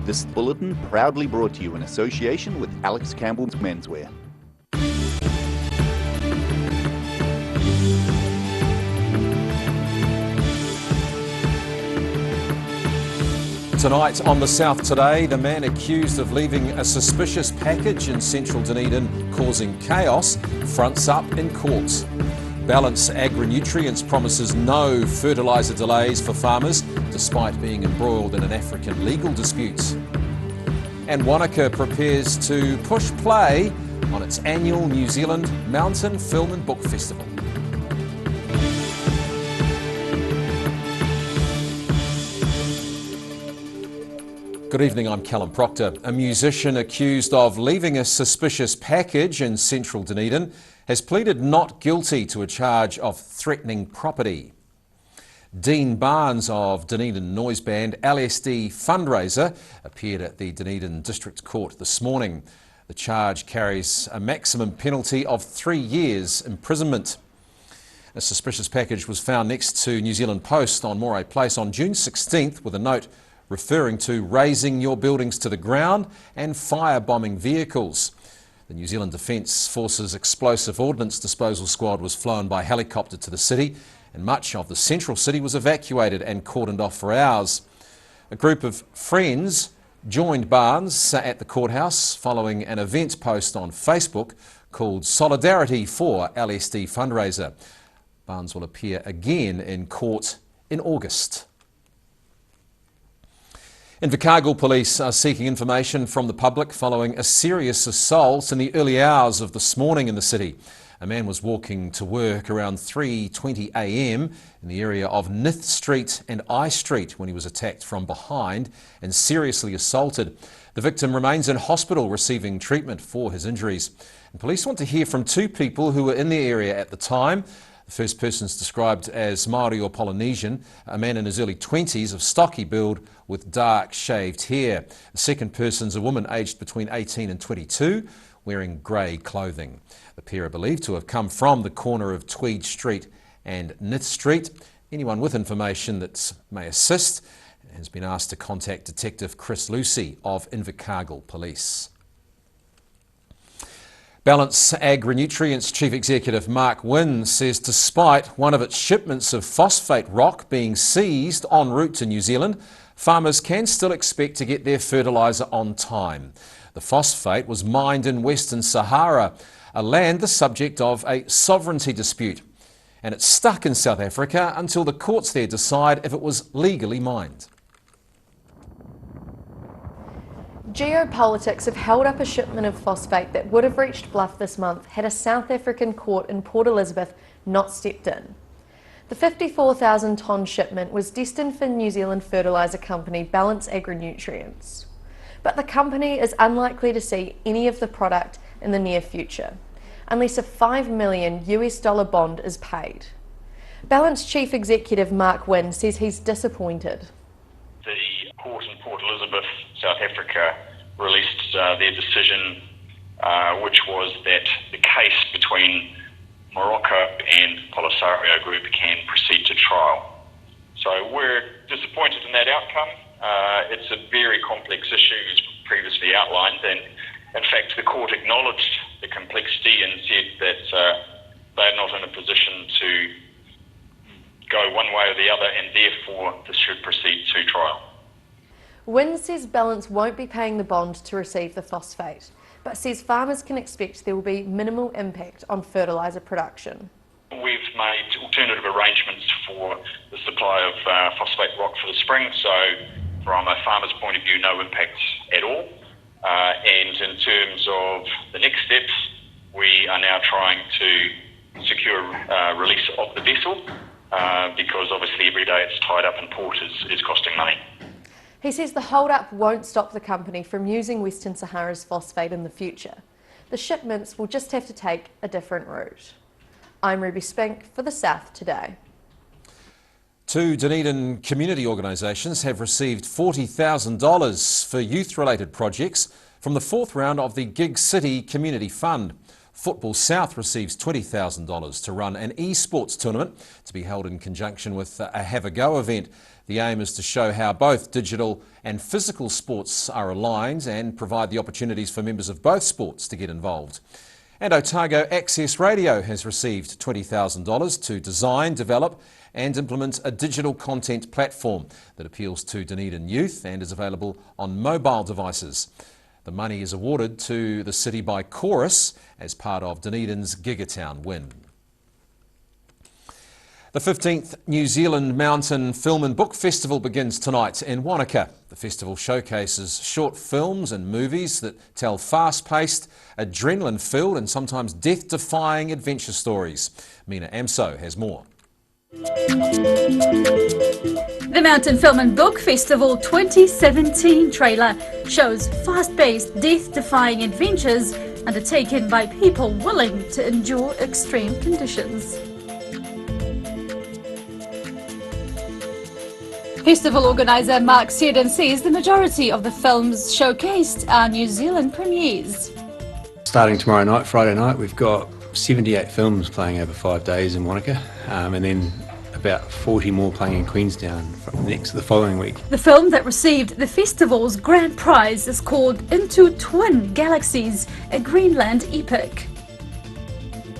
This bulletin proudly brought to you in association with Alex Campbell's Menswear. Tonight on The South Today, the man accused of leaving a suspicious package in central Dunedin causing chaos fronts up in court. Balance Agri-Nutrients promises no fertiliser delays for farmers despite being embroiled in an African legal dispute. And Wanaka prepares to push play on its annual New Zealand Mountain Film and Book Festival. Good evening, I'm Callum Proctor. A musician accused of leaving a suspicious package in central Dunedin has pleaded not guilty to a charge of threatening property. Dean Barnes of Dunedin noise band LSD Fundraiser appeared at the Dunedin District Court this morning. The charge carries a maximum penalty of 3 years imprisonment. A suspicious package was found next to New Zealand Post on Moray Place on June 16th with a note referring to razing your buildings to the ground and firebombing vehicles. The New Zealand Defence Force's explosive ordnance disposal squad was flown by helicopter to the city, and much of the central city was evacuated and cordoned off for hours. A group of friends joined Barnes at the courthouse following an event post on Facebook called Solidarity for LSD Fundraiser. Barnes will appear again in court in August. Invercargill police are seeking information from the public following a serious assault in the early hours of this morning in the city. A man was walking to work around 3:20 a.m. in the area of Nith Street and I Street when he was attacked from behind and seriously assaulted. The victim remains in hospital receiving treatment for his injuries. And police want to hear from two people who were in the area at the time. The first person is described as Māori or Polynesian, a man in his early 20s of stocky build with dark shaved hair. The second person is a woman aged between 18 and 22, wearing grey clothing. The pair are believed to have come from the corner of Tweed Street and Nith Street. Anyone with information that may assist has been asked to contact Detective Chris Lucy of Invercargill Police. Balance Agri-Nutrients Chief Executive Mark Wynne says despite one of its shipments of phosphate rock being seized en route to New Zealand, farmers can still expect to get their fertiliser on time. The phosphate was mined in Western Sahara, a land the subject of a sovereignty dispute, and it's stuck in South Africa until the courts there decide if it was legally mined. Geopolitics have held up a shipment of phosphate that would have reached Bluff this month had a South African court in Port Elizabeth not stepped in. The 54,000 tonne shipment was destined for New Zealand fertiliser company Balance Agri-Nutrients. But the company is unlikely to see any of the product in the near future, unless a $5 million bond is paid. Balance Chief Executive Mark Wynne says he's disappointed. The court in Port Elizabeth, South Africa, released their decision, which was that the case between Morocco and Polisario Group can proceed to trial. So we're disappointed in that outcome. It's a very complex issue, as previously outlined, and in fact the court acknowledged the complexity and said that they're not in a position to go one way or the other, and therefore this should proceed to trial. Wynne says Balance won't be paying the bond to receive the phosphate, but says farmers can expect there will be minimal impact on fertiliser production. We've made alternative arrangements for the supply of phosphate rock for the spring, so from a farmer's point of view, no impact at all. And in terms of the next steps, we are now trying to secure release of the vessel because obviously every day it's tied up in port is costing money. He says the hold-up won't stop the company from using Western Sahara's phosphate in the future. The shipments will just have to take a different route. I'm Ruby Spink for The South Today. Two Dunedin community organisations have received $40,000 for youth-related projects from the fourth round of the Gig City Community Fund. Football South receives $20,000 to run an esports tournament to be held in conjunction with a Have a Go event. The aim is to show how both digital and physical sports are aligned and provide the opportunities for members of both sports to get involved. And Otago Access Radio has received $20,000 to design, develop and implement a digital content platform that appeals to Dunedin youth and is available on mobile devices. The money is awarded to the city by Chorus as part of Dunedin's Gigatown win. The 15th New Zealand Mountain Film and Book Festival begins tonight in Wanaka. The festival showcases short films and movies that tell fast-paced, adrenaline-filled and sometimes death-defying adventure stories. Mina Amso has more. The Mountain Film and Book Festival 2017 trailer shows fast-paced, death-defying adventures undertaken by people willing to endure extreme conditions. Festival organiser Mark Seddon says the majority of the films showcased are New Zealand premieres. Starting tomorrow night, Friday night, we've got 78 films playing over 5 days in Wanaka, and then about 40 more playing in Queenstown the following week. The film that received the festival's grand prize is called Into Twin Galaxies, a Greenland epic.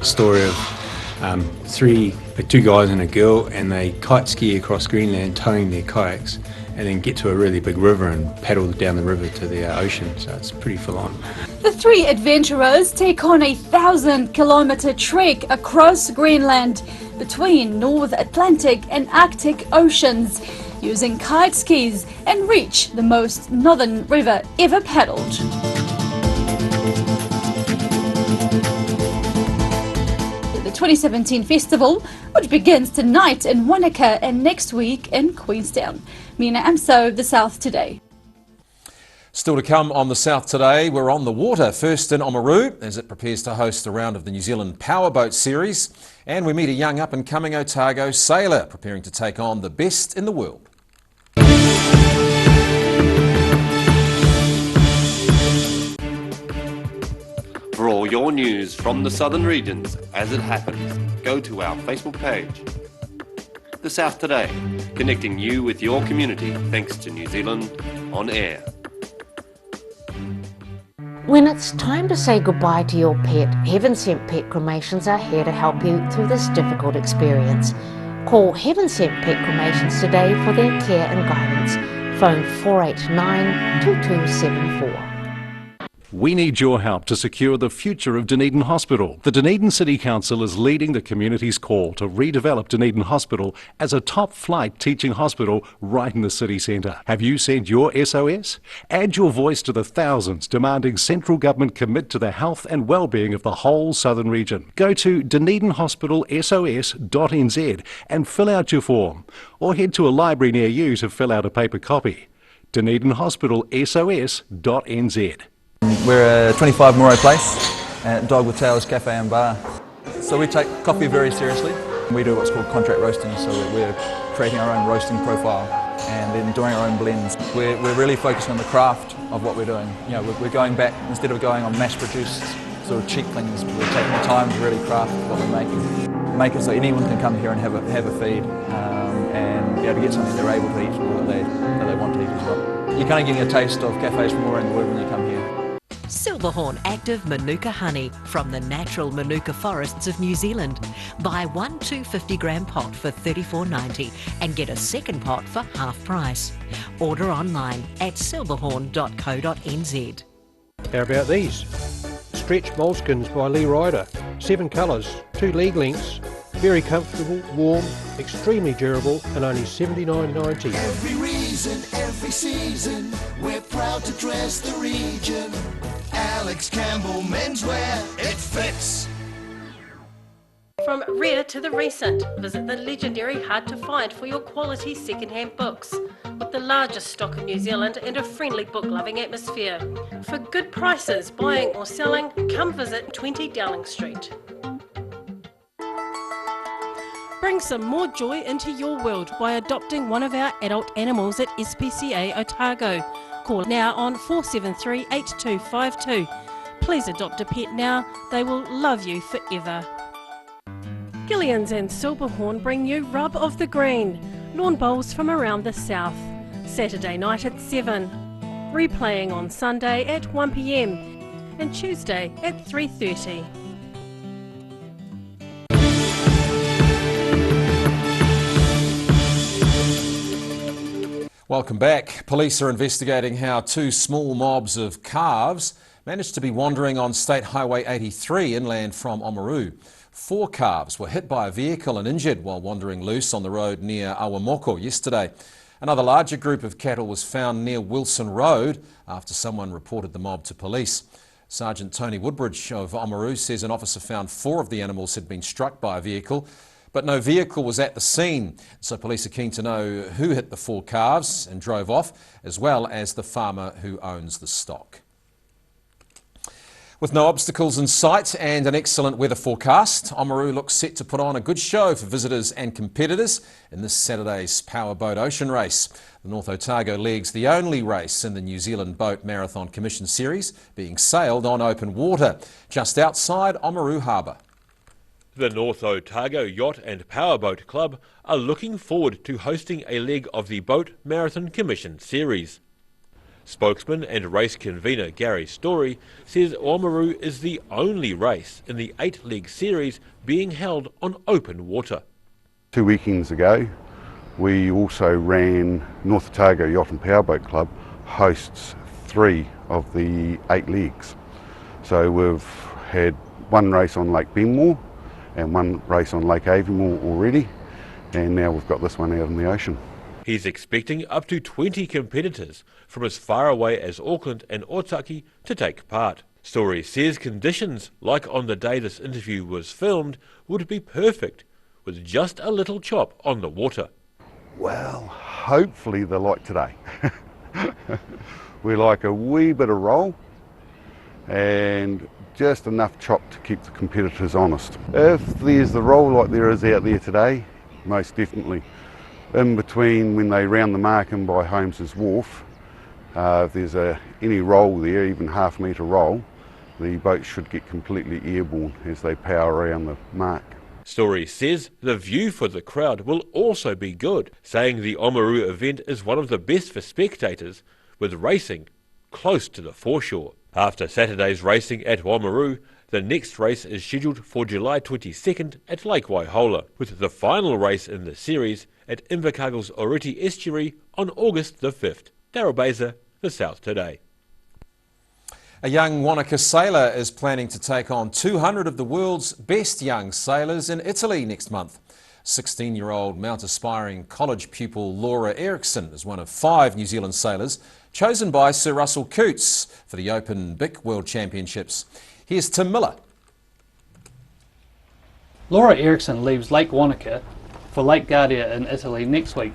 Story of two guys and a girl, and they kite ski across Greenland towing their kayaks and then get to a really big river and paddle down the river to the ocean, so it's pretty full on. The three adventurers take on a 1,000-kilometre trek across Greenland between North Atlantic and Arctic oceans using kite skis and reach the most northern river ever paddled. The 2017 festival, which begins tonight in Wanaka and next week in Queenstown. Mina Amso, The South Today. Still to come on The South Today, we're on the water, first in Oamaru as it prepares to host a round of the New Zealand Powerboat Series, and we meet a young up-and-coming Otago sailor preparing to take on the best in the world. For all your news from the southern regions as it happens, go to our Facebook page. The South Today, connecting you with your community thanks to New Zealand On Air. When it's time to say goodbye to your pet, Heaven Sent Pet Cremations are here to help you through this difficult experience. Call Heaven Sent Pet Cremations today for their care and guidance. Phone 489-2274. We need your help to secure the future of Dunedin Hospital. The Dunedin City Council is leading the community's call to redevelop Dunedin Hospital as a top-flight teaching hospital right in the city centre. Have you sent your SOS? Add your voice to the thousands demanding central government commit to the health and well-being of the whole southern region. Go to dunedinhospitalsos.nz and fill out your form, or head to a library near you to fill out a paper copy. dunedinhospitalsos.nz. We're a 25 Moray Place at Dog with Tails Cafe and Bar. So we take coffee very seriously. We do what's called contract roasting, so we're creating our own roasting profile and then doing our own blends. We're really focusing on the craft of what we're doing. You know, we're going back, instead of going on mass-produced sort of cheap things, we're taking the time to really craft what we're making. Make it so anyone can come here and have a feed and be able to get something they're able to eat or that they want to eat as well. You're kind of getting a taste of cafes from all around the world when you come here. Silverhorn Active Manuka Honey from the natural Manuka forests of New Zealand. Buy one 250-gram pot for $34.90 and get a second pot for half price. Order online at silverhorn.co.nz. How about these? Stretch moleskins by Lee Ryder. 7 colours, 2 leg lengths. Very comfortable, warm, extremely durable, and only $79.90. Every reason, every season, we're proud to dress the region. Alex Campbell Menswear, it fits. From rare to the recent, visit the legendary Hard to Find for your quality second-hand books. With the largest stock in New Zealand and a friendly book-loving atmosphere. For good prices, buying or selling, come visit 20 Dowling Street. Bring some more joy into your world by adopting one of our adult animals at SPCA Otago. Call now on 473 8252. Please adopt a pet now, they will love you forever. Gillian's and Silverhorn bring you Rub of the Green. lawn bowls from around the south. Saturday night at 7. Replaying on Sunday at 1 p.m. and Tuesday at 3:30. Welcome back. Police are investigating how two small mobs of calves managed to be wandering on State Highway 83 inland from Oamaru. 4 calves were hit by a vehicle and injured while wandering loose on the road near Awamoko yesterday. Another larger group of cattle was found near Wilson Road after someone reported the mob to police. Sergeant Tony Woodbridge of Oamaru says an officer found 4 of the animals had been struck by a vehicle, but no vehicle was at the scene. So police are keen to know who hit the 4 calves and drove off, as well as the farmer who owns the stock. With no obstacles in sight and an excellent weather forecast, Oamaru looks set to put on a good show for visitors and competitors in this Saturday's Powerboat Ocean Race. The North Otago leg's the only race in the New Zealand Boat Marathon Commission Series being sailed on open water, just outside Oamaru Harbour. The North Otago Yacht and Powerboat Club are looking forward to hosting a leg of the Boat Marathon Commission Series. Spokesman and race convener Gary Story says Oamaru is the only race in the 8-leg series being held on open water. 2 weekends ago, we also ran North Otago Yacht and Powerboat Club hosts 3 of the 8 legs. So we've had 1 race on Lake Benmore and 1 race on Lake Aviemore already, and now we've got this one out in the ocean. He's expecting up to 20 competitors from as far away as Auckland and Otaki to take part. Story says conditions, like on the day this interview was filmed, would be perfect, with just a little chop on the water. Well, hopefully they're like today. We like a wee bit of roll and just enough chop to keep the competitors honest. If there's the roll like there is out there today, most definitely. In between when they round the marking by Holmes's Wharf, if there's any roll there, even half-metre roll, the boat should get completely airborne as they power around the mark. Story says the view for the crowd will also be good, saying the Oamaru event is one of the best for spectators, with racing close to the foreshore. After Saturday's racing at Oamaru, the next race is scheduled for July 22nd at Lake Waihola, with the final race in the series at Invercargill's Oriti Estuary on August the 5th. Daryl Baser, The South Today. A young Wanaka sailor is planning to take on 200 of the world's best young sailors in Italy next month. 16-year-old Mount Aspiring college pupil Laura Erickson is one of 5 New Zealand sailors chosen by Sir Russell Coutts for the Open BIC World Championships. Here's Tim Miller. Laura Erickson leaves Lake Wanaka for Lake Garda in Italy next week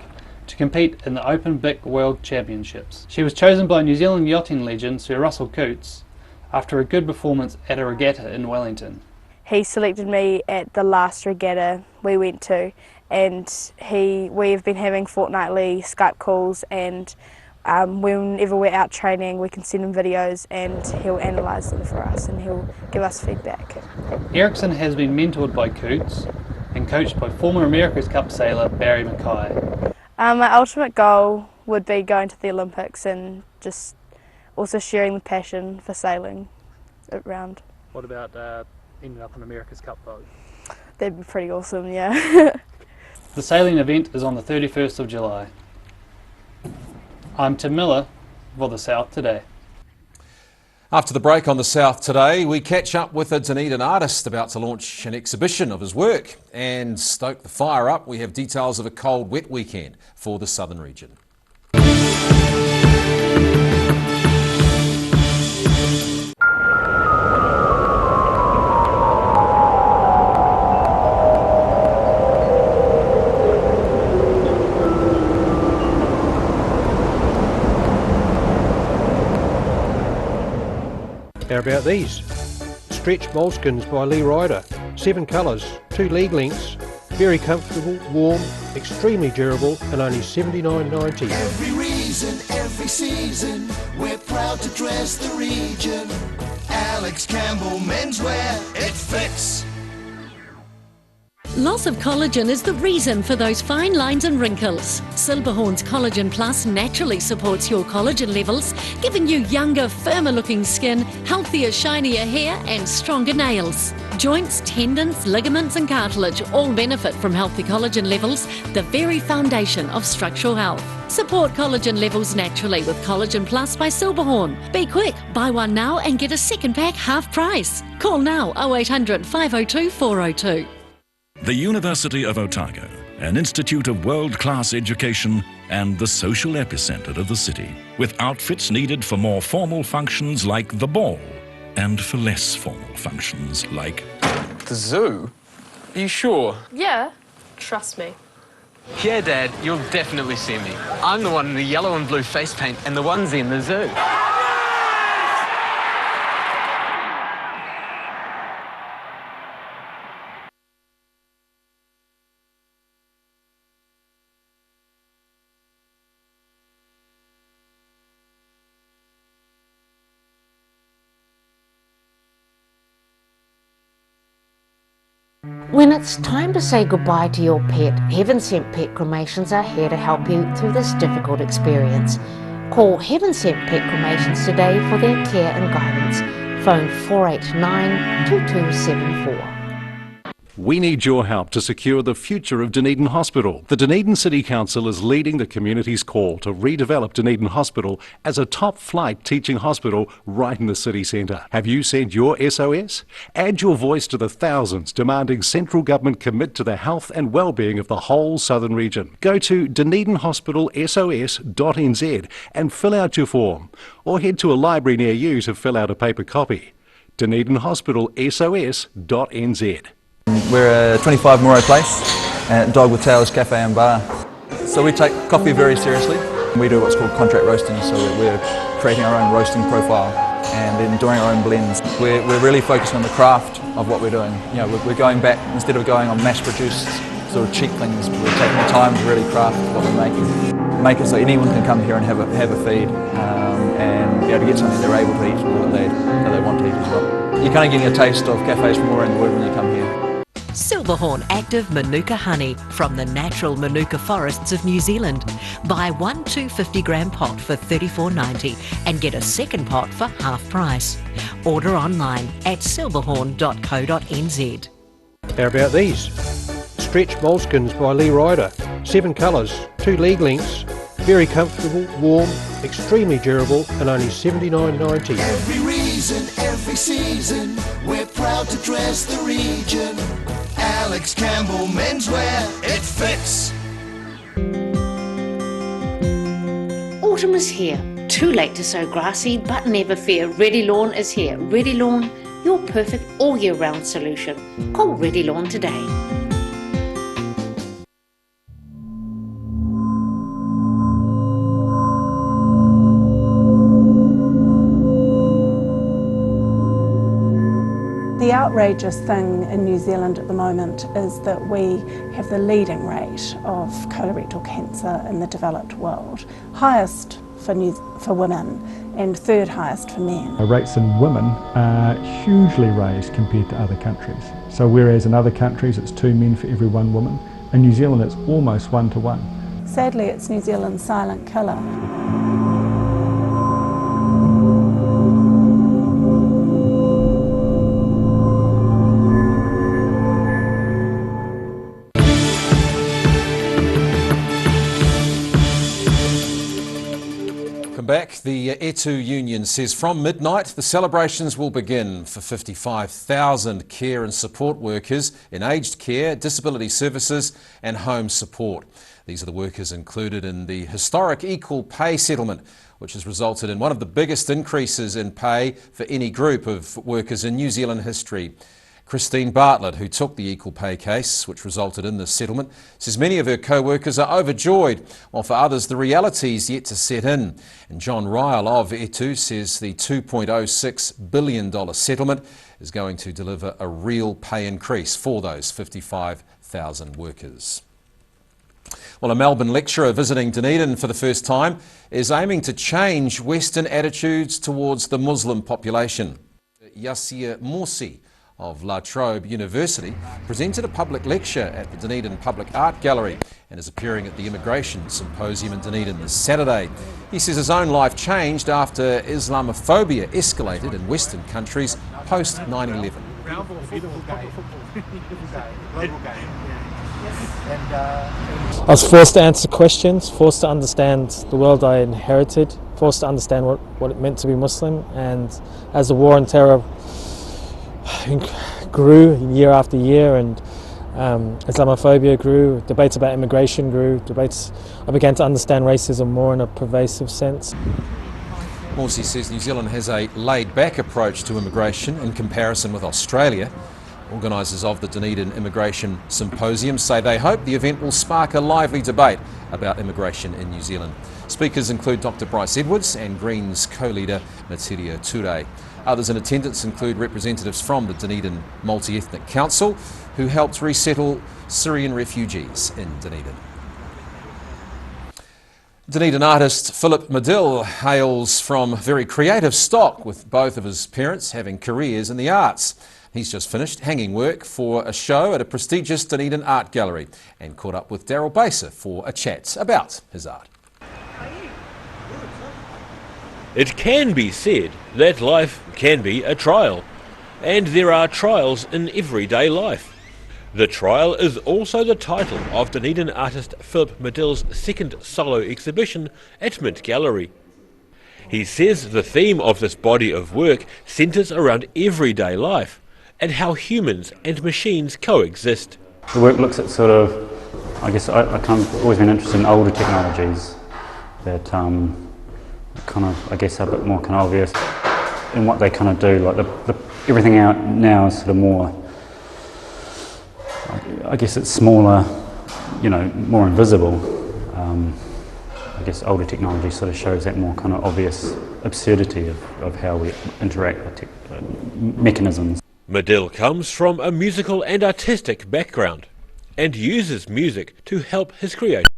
to compete in the Open BIC World Championships. She was chosen by New Zealand yachting legend Sir Russell Coutts after a good performance at a regatta in Wellington. He selected me at the last regatta we went to, and we have been having fortnightly Skype calls, and whenever we're out training we can send him videos and he'll analyse them for us and he'll give us feedback. Erickson has been mentored by Coutts and coached by former America's Cup sailor Barry Mackay. My ultimate goal would be going to the Olympics and just also sharing the passion for sailing around. What about ending up on America's Cup boat? That'd be pretty awesome, yeah. The sailing event is on the 31st of July. I'm Tim Miller for The South Today. After the break on The South Today, we catch up with a Dunedin artist about to launch an exhibition of his work. And stoke the fire up, we have details of a cold, wet weekend for the southern region. How about these? Stretch moleskins by Lee Ryder. 7 colours, 2 leg lengths, very comfortable, warm, extremely durable, and only $79.90. Every reason, every season, we're proud to dress the region. Alex Campbell Menswear, it fits. Loss of collagen is the reason for those fine lines and wrinkles. Silberhorn's Collagen Plus naturally supports your collagen levels, giving you younger, firmer looking skin, healthier, shinier hair and stronger nails. Joints, tendons, ligaments and cartilage all benefit from healthy collagen levels, the very foundation of structural health. Support collagen levels naturally with Collagen Plus by Silberhorn. Be quick, buy one now and get a second pack half price. Call now 0800 502 402. The University of Otago, an institute of world-class education and the social epicentre of the city, with outfits needed for more formal functions like the ball and for less formal functions like the zoo? Are you sure? Yeah, trust me. Yeah, Dad, you'll definitely see me. I'm the one in the yellow and blue face paint and the onesie in the zoo. When it's time to say goodbye to your pet, Heaven Sent Pet Cremations are here to help you through this difficult experience. Call Heaven Sent Pet Cremations today for their care and guidance. Phone 489 2274. We need your help to secure the future of Dunedin Hospital. The Dunedin City Council is leading the community's call to redevelop Dunedin Hospital as a top-flight teaching hospital right in the city centre. Have you sent your SOS? Add your voice to the thousands demanding central government commit to the health and well-being of the whole southern region. Go to dunedinhospitalsos.nz and fill out your form, or head to a library near you to fill out a paper copy. dunedinhospitalsos.nz. We're 25 Moray Place at Dog with Tails Cafe and Bar. So we take coffee very seriously. We do what's called contract roasting, so we're creating our own roasting profile and then doing our own blends. We're really focusing on the craft of what we're doing. You know, we're going back, instead of going on mass-produced sort of cheap things, we're taking the time to really craft what we're making. Make it so anyone can come here and have a feed and be able to get something they're able to eat or that they want to eat as well. You're kind of getting a taste of cafes from all around the world when you come here. Silberhorn Active Manuka Honey from the natural Manuka forests of New Zealand. Buy one 250-gram pot for $34.90 and get a second pot for half price. Order online at silberhorn.co.nz. How about these? Stretch moleskins by Lee Ryder. 7 colours, 2 leg lengths, very comfortable, warm, extremely durable and only $79.90. Every reason, every season, we're proud to dress the region. Alex Campbell Menswear, it fits. Autumn is here. Too late to sow grass seed, but never fear. Ready Lawn is here. Ready Lawn, your perfect all year round solution. Call Ready Lawn today. The outrageous thing in New Zealand at the moment is that we have the leading rate of colorectal cancer in the developed world, highest for women and third highest for men. The rates in women are hugely raised compared to other countries. So whereas in other countries it's 2 men for every 1 woman, in New Zealand it's almost 1 to 1. Sadly, it's New Zealand's silent killer. Back, the ETU union says from midnight the celebrations will begin for 55,000 care and support workers in aged care, disability services and home support. These are the workers included in the historic equal pay settlement, which has resulted in one of the biggest increases in pay for any group of workers in New Zealand history. Christine Bartlett, who took the equal pay case, which resulted in this settlement, says many of her co-workers are overjoyed, while for others the reality is yet to set in. And John Ryle of ETU says the $2.06 billion settlement is going to deliver a real pay increase for those 55,000 workers. Well, a Melbourne lecturer visiting Dunedin for the first time is aiming to change Western attitudes towards the Muslim population. Yassir Morsi of La Trobe University, presented a public lecture at the Dunedin Public Art Gallery and is appearing at the Immigration Symposium in Dunedin this Saturday. He says his own life changed after Islamophobia escalated in Western countries post 9/11. I was forced to answer questions, forced to understand the world I inherited, forced to understand what it meant to be Muslim, and as the war on terror grew year after year and Islamophobia grew, debates about immigration grew, I began to understand racism more in a pervasive sense. Morsey says New Zealand has a laid-back approach to immigration in comparison with Australia. Organisers of the Dunedin Immigration Symposium say they hope the event will spark a lively debate about immigration in New Zealand. Speakers include Dr Bryce Edwards and Greens co-leader Matiria Ture. Others in attendance include representatives from the Dunedin Multi-Ethnic Council, who helped resettle Syrian refugees in Dunedin. Dunedin artist Philip Medill hails from very creative stock, with both of his parents having careers in the arts. He's just finished hanging work for a show at a prestigious Dunedin art gallery and caught up with Daryl Baser for a chat about his art. It can be said that life can be a trial, and there are trials in everyday life. The Trial is also the title of Dunedin artist Philip Medill's second solo exhibition at Mint Gallery. He says the theme of this body of work centres around everyday life and how humans and machines coexist. The work looks at sort of, I guess I kind of always been interested in older technologies that kind of, I guess, are a bit more kind of obvious in what they kind of do. Like everything out now is sort of more, I guess it's smaller, you know, more invisible. I guess older technology sort of shows that more kind of obvious absurdity of how we interact with mechanisms. Medill comes from a musical and artistic background and uses music to help his creative